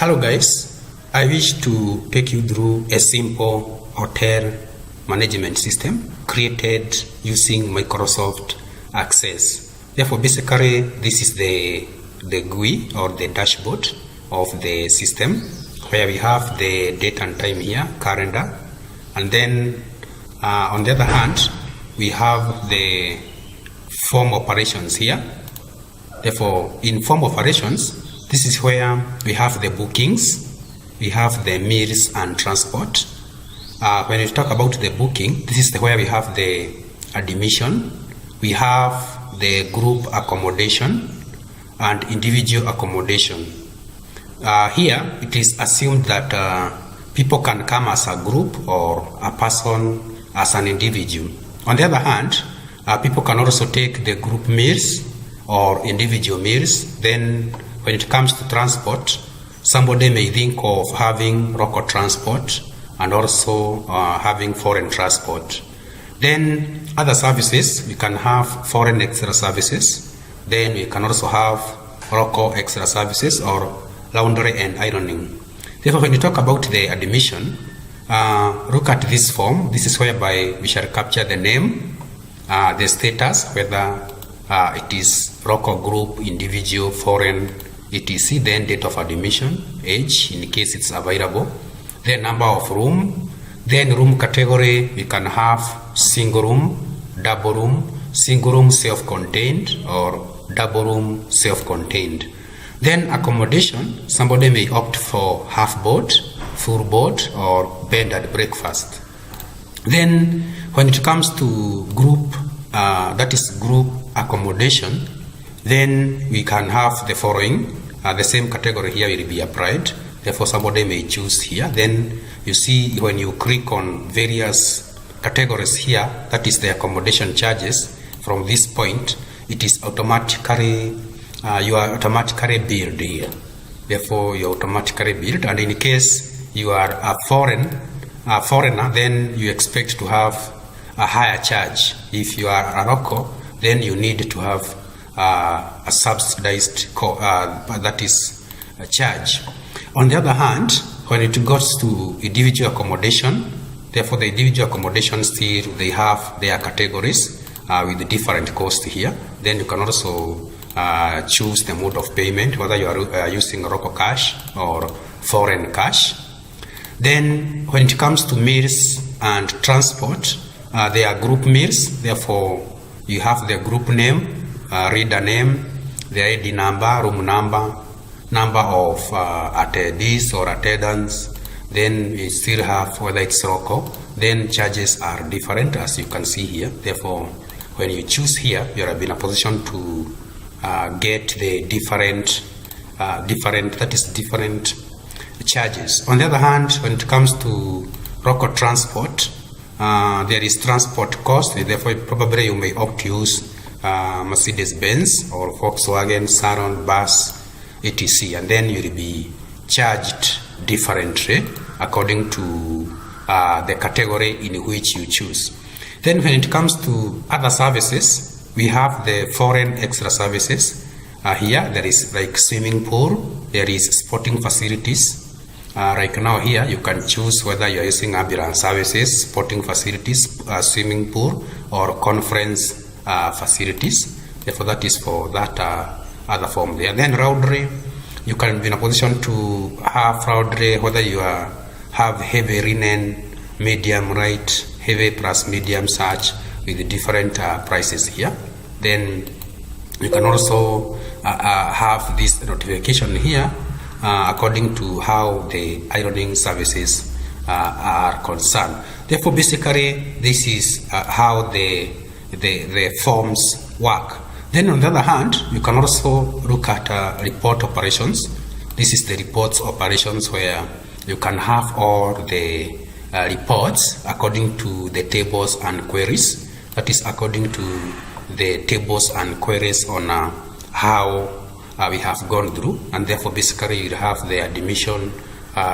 Hello guys, I wish to take you through a simple hotel management system created using Microsoft Access. Therefore, basically, this is the GUI or the dashboard of the system where we have the date and time here, calendar, and then on the other hand, we have the form operations here. Therefore, in form operations, this is where we have the bookings, we have the meals and transport. When we talk about the booking, this is where we have the admission, we have the group accommodation and individual accommodation. Here, it is assumed that people can come as a group or a person as an individual. On the other hand, people can also take the group meals or individual meals. Then when it comes to transport, somebody may think of having local transport and also having foreign transport. Then other services, we can have foreign extra services. Then we can also have local extra services or laundry and ironing. Therefore, when you talk about the admission, look at this form. This is whereby we shall capture the name, the status, whether it is local, group, individual, foreign, etc. Then date of admission, age in case it's available, then number of room, then room category. We can have single room, double room, single room self-contained, or double room self-contained. Then accommodation, somebody may opt for half board, full board, or bed and breakfast. Then when it comes to group, that is group accommodation, then we can have the following. The same category here will be applied. Therefore, somebody may choose here. Then you see when you click on various categories here, that is the accommodation charges. From this point, it is automatically, you are automatically billed here. Therefore, you automatically billed. And in case you are a foreigner, then you expect to have a higher charge. If you are a local, then you need to have a subsidized that is a charge. On the other hand, when it goes to individual accommodation, therefore the individual accommodation still they have their categories with different costs here. Then you can also choose the mode of payment, whether you are using local cash or foreign cash. Then when it comes to meals and transport, they are group meals. Therefore, you have the group name, reader name, the ID number, room number, number of attendees or attendants. Then we still have whether it's local. Then charges are different, as you can see here. Therefore, when you choose here, you are in a position to get the different charges. On the other hand, when it comes to local transport, there is transport cost. Therefore, probably you may opt to use Mercedes-Benz or Volkswagen, Saron, bus, etc. And then you will be charged differently according to the category in which you choose. Then when it comes to other services, we have the foreign extra services. Here there is like swimming pool, there is sporting facilities. Right now here you can choose whether you are using ambulance services, sporting facilities, swimming pool, or conference facilities. Therefore, that is for that other form there. Then laundry, you can be in a position to have laundry whether you have heavy linen, medium, light, heavy plus medium, such with different prices here. Then you can also have this notification here according to how the ironing services are concerned. Therefore, basically, this is how the forms work. Then on the other hand, you can also look at report operations. This is the reports operations where you can have all the reports according to the tables and queries. That is according to the tables and queries on how we have gone through. And therefore, basically, you have the admission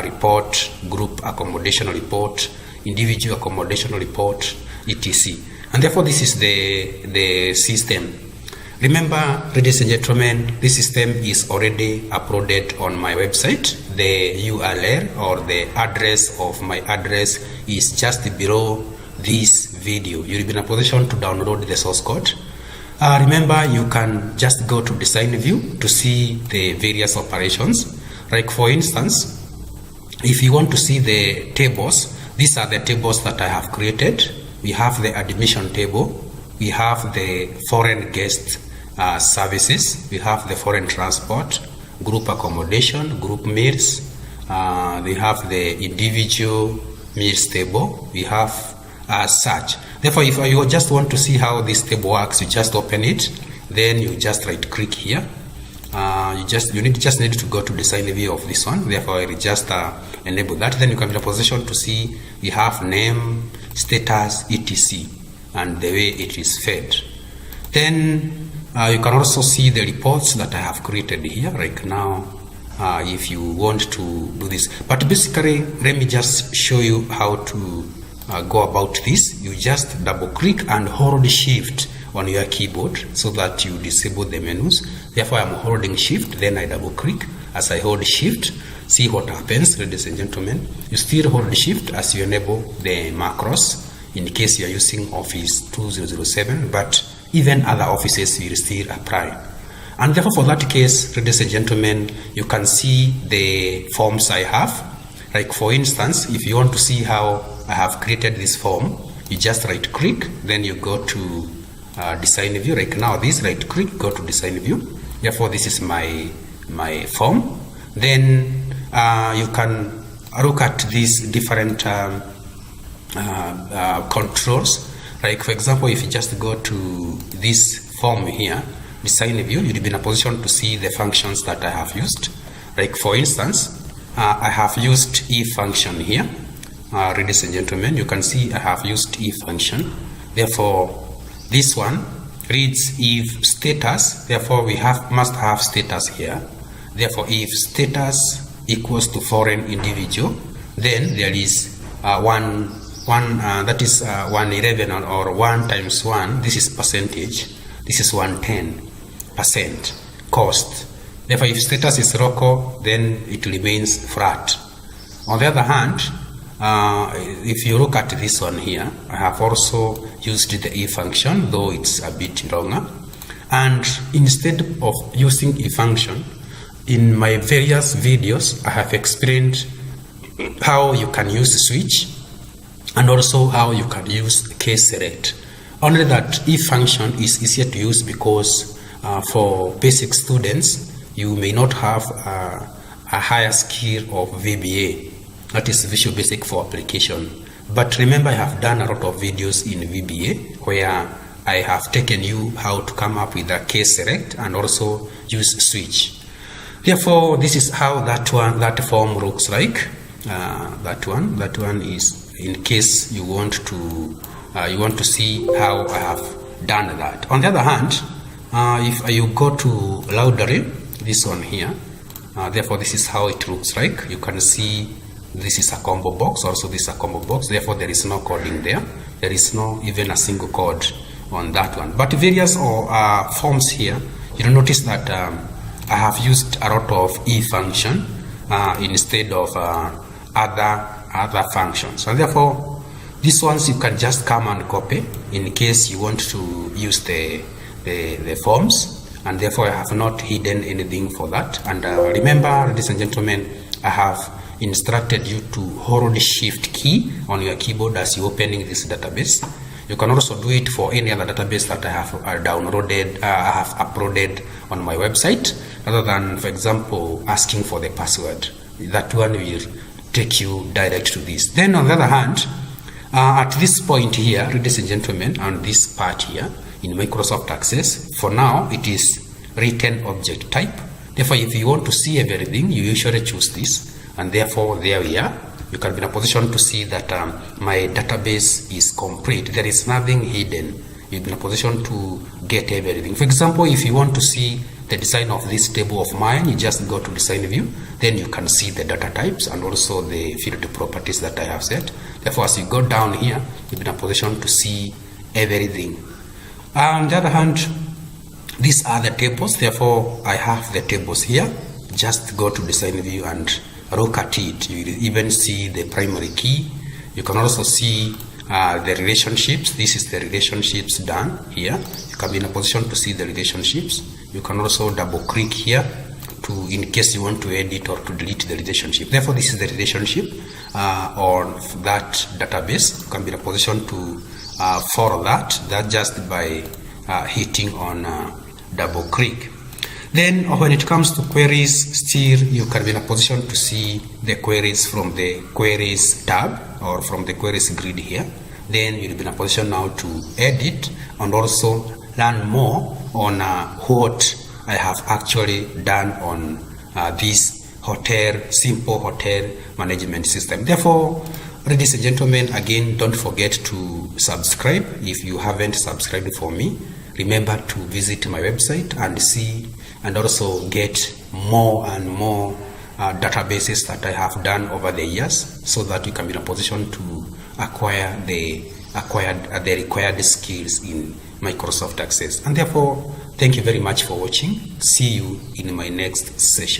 report, group accommodation report, individual accommodation report, etc. And therefore, this is the system. Remember, ladies and gentlemen, this system is already uploaded on my website, the URL or the address of my address is just below this video. You'll be in a position to download the source code. Remember, you can just go to design view to see the various operations. Like for instance, if you want to see the tables, these are the tables that I have created. We have the admission table, we have the foreign guest services, we have the foreign transport, group accommodation, group meals, we have the individual meals table, we have search. Therefore, if you just want to see how this table works, you just open it, then you just right click here. You just need to go to design view of this one. Therefore, I will just enable that. Then you can be in a position to see we have name, status, etc. and the way it is fed. Then you can also see the reports that I have created here right now. If you want to do this, but basically, let me just show you how to go about this. You just double click and hold shift on your keyboard so that you disable the menus. Therefore, I'm holding shift, then I double click. As I hold shift, see what happens, ladies and gentlemen. You still hold shift as you enable the macros in case you are using Office 2007, but even other offices will still apply. And therefore, for that case, ladies and gentlemen, you can see the forms I have. Like for instance, if you want to see how I have created this form, you just right click, then you go to design view. Right now, this right click, go to design view. Therefore, this is my form. Then you can look at these different controls. Like for example, if you just go to this form here, design view, you'll be in a position to see the functions that I have used. Like for instance, I have used if function here. Ladies and gentlemen, you can see I have used if function. Therefore, this one reads if status. Therefore, we must have status here. Therefore, if status equals to foreign individual, then there is that is 111 or 1 times 1. This is percentage. This is 110% cost. Therefore, if status is local, then it remains flat. On the other hand, if you look at this one here, I have also used the if function, though it's a bit longer. And instead of using if function, in my various videos, I have explained how you can use switch and also how you can use case select. Only that if function is easier to use because for basic students, you may not have a higher skill of VBA, that is Visual Basic for Application. But remember, I have done a lot of videos in VBA where I have taken you how to come up with a case select and also use switch. Therefore, this is how that form looks like. That one is in case you want to see how I have done that. On the other hand, if you go to Loadery, this one here, therefore this is how it looks like. You can see this is a combo box, also this is a combo box. Therefore, there is no coding there. There is no even a single code on that one. But various forms here, you'll notice that I have used a lot of if function instead of other functions. And therefore, these ones you can just come and copy in case you want to use the forms. And therefore, I have not hidden anything for that. And remember, ladies and gentlemen, I have instructed you to hold the shift key on your keyboard as you opening this database. You can also do it for any other database that I have downloaded, I have uploaded on my website, rather than, for example, asking for the password. That one will take you direct to this. Then on the other hand, at this point here, ladies and gentlemen, on this part here in Microsoft Access, for now it is written object type. Therefore, if you want to see everything, you usually choose this, and therefore there we are. You can be in a position to see that my database is complete. There is nothing hidden. You're in a position to get everything. For example, if you want to see the design of this table of mine, you just go to design view. Then you can see the data types and also the field properties that I have set. Therefore, as you go down here, you're in a position to see everything. On the other hand, these are the tables. Therefore, I have the tables here. Just go to design view and look at it, you will even see the primary key. You can also see the relationships. This is the relationships done here. You can be in a position to see the relationships. You can also double click here to, in case you want to edit or to delete the relationship. Therefore, this is the relationship on that database. You can be in a position to follow that just by hitting on double click. Then when it comes to queries, still you can be in a position to see the queries from the queries tab or from the queries grid here. Then you'll be in a position now to edit and also learn more on what I have actually done on this simple hotel management system. Therefore, ladies and gentlemen, again, don't forget to subscribe if you haven't subscribed for me. Remember to visit my website and see and also get more and more databases that I have done over the years, so that you can be in a position to acquire the required skills in Microsoft Access. And therefore, thank you very much for watching. See you in my next session.